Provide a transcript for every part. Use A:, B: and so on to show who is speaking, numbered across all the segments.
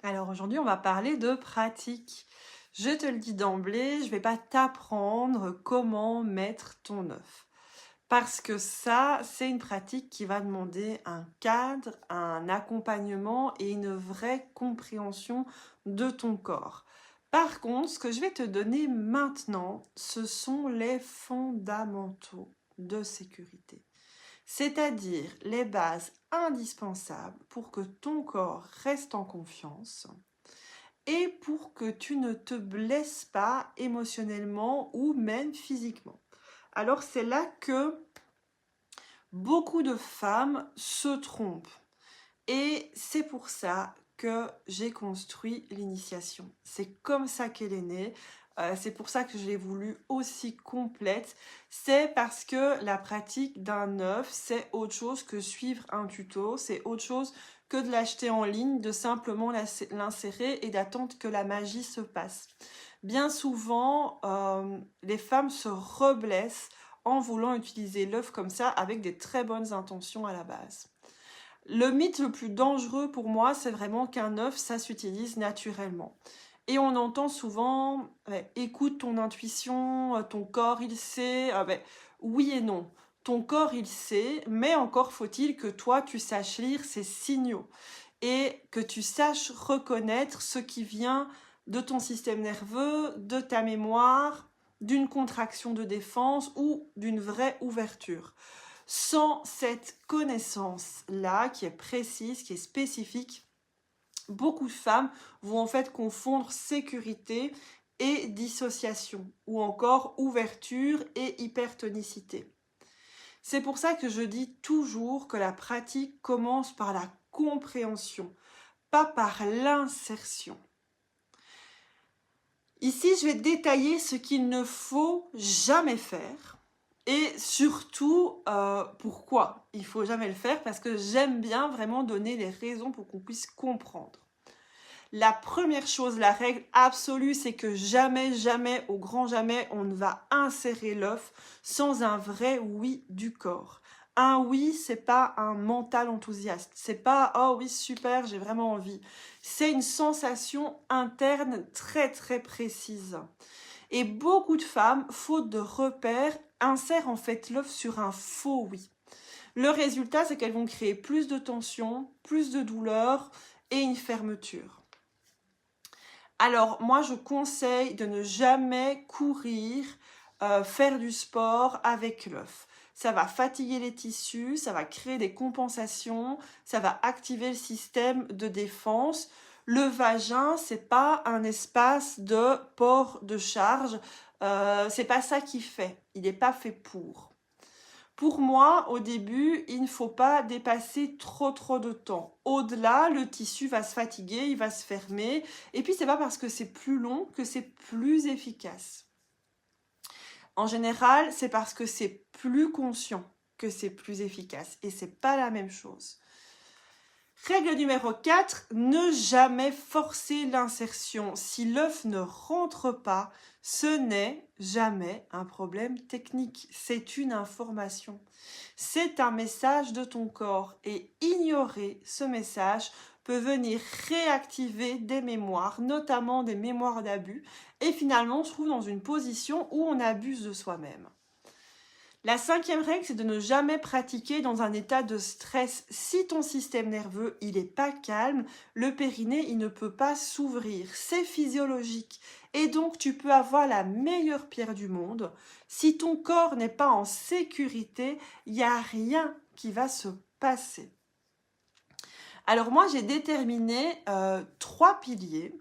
A: Alors aujourd'hui, on va parler de pratique. Je te le dis d'emblée, je ne vais pas t'apprendre comment mettre ton œuf. Parce que ça, c'est une pratique qui va demander un cadre, un accompagnement et une vraie compréhension de ton corps. Par contre, ce que je vais te donner maintenant, ce sont les fondamentaux de sécurité. C'est-à-dire les bases indispensables pour que ton corps reste en confiance et pour que tu ne te blesses pas émotionnellement ou même physiquement. Alors c'est là que beaucoup de femmes se trompent et c'est pour ça que j'ai construit l'initiation. C'est comme ça qu'elle est née. C'est pour ça que je l'ai voulu aussi complète. C'est parce que la pratique d'un œuf, c'est autre chose que suivre un tuto. C'est autre chose que de l'acheter en ligne, de simplement l'insérer et d'attendre que la magie se passe. Bien souvent, les femmes se reblessent en voulant utiliser l'œuf comme ça avec des très bonnes intentions à la base. Le mythe le plus dangereux pour moi, c'est vraiment qu'un œuf, ça s'utilise naturellement. Et on entend souvent, écoute ton intuition, ton corps, il sait. Oui et non. Ton corps, il sait, mais encore faut-il que toi, tu saches lire ces signaux et que tu saches reconnaître ce qui vient de ton système nerveux, de ta mémoire, d'une contraction de défense ou d'une vraie ouverture. Sans cette connaissance-là, qui est précise, qui est spécifique, beaucoup de femmes vont en fait confondre sécurité et dissociation, ou encore ouverture et hypertonicité. C'est pour ça que je dis toujours que la pratique commence par la compréhension, pas par l'insertion. Ici, je vais détailler ce qu'il ne faut jamais faire. Et surtout, pourquoi il ne faut jamais le faire, parce que j'aime bien vraiment donner les raisons pour qu'on puisse comprendre. La première chose, la règle absolue, c'est que jamais, jamais, au grand jamais, on ne va insérer l'œuf sans un vrai oui du corps. Un oui, c'est pas un mental enthousiaste. C'est pas oh oui, super, j'ai vraiment envie. C'est une sensation interne très très précise. Et beaucoup de femmes, faute de repères, insèrent en fait l'œuf sur un faux oui. Le résultat, c'est qu'elles vont créer plus de tension, plus de douleur et une fermeture. Alors, moi, je conseille de ne jamais courir, faire du sport avec l'œuf. Ça va fatiguer les tissus, ça va créer des compensations, ça va activer le système de défense. Le vagin, c'est pas un espace de port de charge. C'est pas ça qu'il fait. Il n'est pas fait pour. Pour moi, au début, il ne faut pas dépasser trop de temps. Au-delà, le tissu va se fatiguer, il va se fermer. Et puis, c'est pas parce que c'est plus long que c'est plus efficace. En général, c'est parce que c'est plus conscient que c'est plus efficace. Et c'est pas la même chose. Règle numéro 4, ne jamais forcer l'insertion. Si l'œuf ne rentre pas, ce n'est jamais un problème technique. C'est une information. C'est un message de ton corps et ignorer ce message peut venir réactiver des mémoires, notamment des mémoires d'abus, et finalement on se trouve dans une position où on abuse de soi-même. La cinquième règle, c'est de ne jamais pratiquer dans un état de stress. Si ton système nerveux, il n'est pas calme, le périnée, il ne peut pas s'ouvrir. C'est physiologique. Et donc, tu peux avoir la meilleure pierre du monde. Si ton corps n'est pas en sécurité, il n'y a rien qui va se passer. Alors moi, j'ai déterminé 3 piliers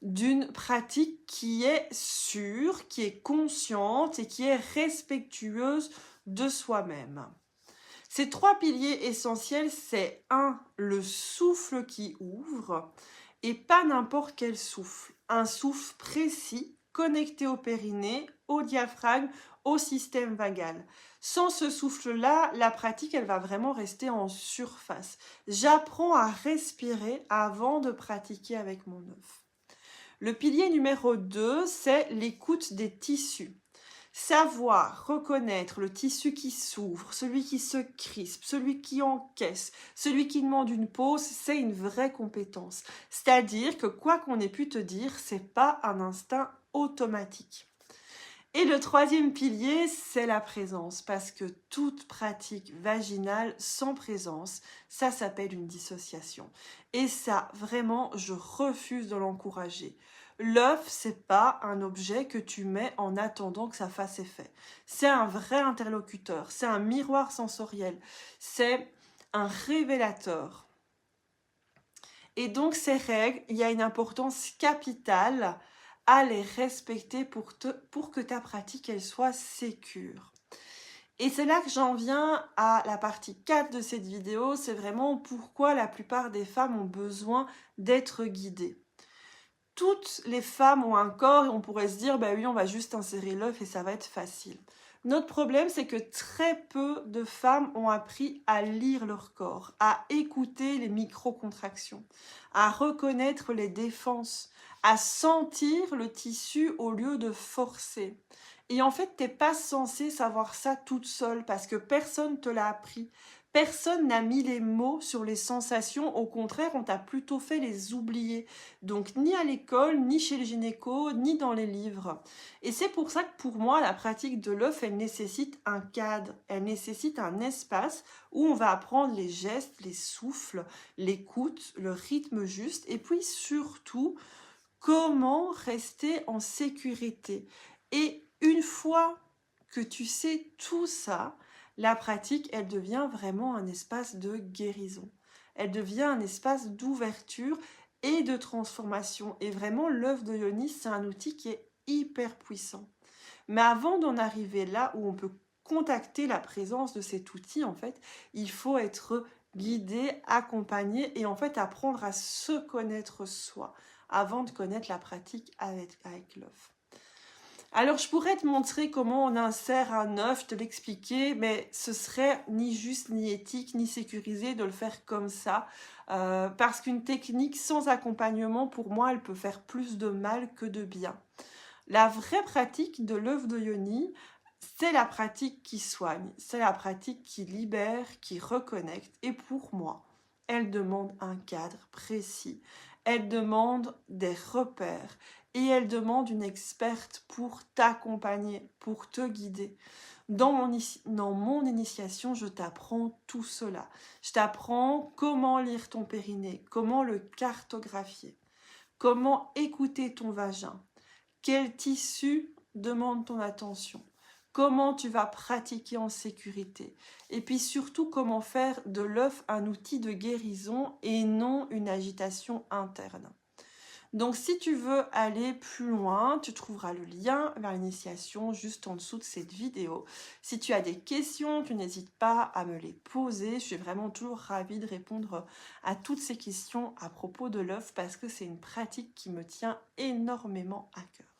A: d'une pratique qui est sûre, qui est consciente et qui est respectueuse de soi-même. Ces 3 piliers essentiels, c'est 1, le souffle qui ouvre, et pas n'importe quel souffle. Un souffle précis, connecté au périnée, au diaphragme, au système vagal. Sans ce souffle-là, la pratique, elle va vraiment rester en surface. J'apprends à respirer avant de pratiquer avec mon œuf. Le pilier numéro 2, c'est l'écoute des tissus. Savoir reconnaître le tissu qui s'ouvre, celui qui se crispe, celui qui encaisse, celui qui demande une pause, c'est une vraie compétence. C'est-à-dire que quoi qu'on ait pu te dire, c'est pas un instinct automatique. Et le troisième pilier, c'est la présence, parce que toute pratique vaginale sans présence, ça s'appelle une dissociation. Et ça, vraiment, je refuse de l'encourager. L'œuf, c'est pas un objet que tu mets en attendant que ça fasse effet. C'est un vrai interlocuteur, c'est un miroir sensoriel, c'est un révélateur. Et donc, ces règles, il y a une importance capitale à les respecter pour que ta pratique elle soit sécure. Et c'est là que j'en viens à la partie 4 de cette vidéo, c'est vraiment pourquoi la plupart des femmes ont besoin d'être guidées. Toutes les femmes ont un corps et on pourrait se dire, bah oui, on va juste insérer l'œuf et ça va être facile. Notre problème, c'est que très peu de femmes ont appris à lire leur corps, à écouter les micro-contractions, à reconnaître les défenses, à sentir le tissu au lieu de forcer. Et en fait, t'es pas censée savoir ça toute seule parce que personne te l'a appris. Personne n'a mis les mots sur les sensations, au contraire, on t'a plutôt fait les oublier. Donc ni à l'école, ni chez le gynéco, ni dans les livres. Et c'est pour ça que pour moi, la pratique de l'œuf, elle nécessite un cadre, elle nécessite un espace où on va apprendre les gestes, les souffles, l'écoute, le rythme juste, et puis surtout, comment rester en sécurité. Et une fois que tu sais tout ça, la pratique, elle devient vraiment un espace de guérison. Elle devient un espace d'ouverture et de transformation. Et vraiment, l'œuf de Yoni, c'est un outil qui est hyper puissant. Mais avant d'en arriver là où on peut contacter la présence de cet outil, en fait, il faut être guidé, accompagné et en fait apprendre à se connaître soi avant de connaître la pratique avec l'œuf. Alors, je pourrais te montrer comment on insère un œuf, te l'expliquer, mais ce serait ni juste, ni éthique, ni sécurisé de le faire comme ça, parce qu'une technique sans accompagnement, pour moi, elle peut faire plus de mal que de bien. La vraie pratique de l'œuf de Yoni, c'est la pratique qui soigne, c'est la pratique qui libère, qui reconnecte, et pour moi, elle demande un cadre précis, elle demande des repères, et elle demande une experte pour t'accompagner, pour te guider. Dans mon initiation, je t'apprends tout cela. Je t'apprends comment lire ton périnée, comment le cartographier, comment écouter ton vagin, quel tissu demande ton attention, comment tu vas pratiquer en sécurité, et puis surtout comment faire de l'œuf un outil de guérison et non une agitation interne. Donc si tu veux aller plus loin, tu trouveras le lien vers l'initiation juste en dessous de cette vidéo. Si tu as des questions, tu n'hésites pas à me les poser. Je suis vraiment toujours ravie de répondre à toutes ces questions à propos de l'œuf parce que c'est une pratique qui me tient énormément à cœur.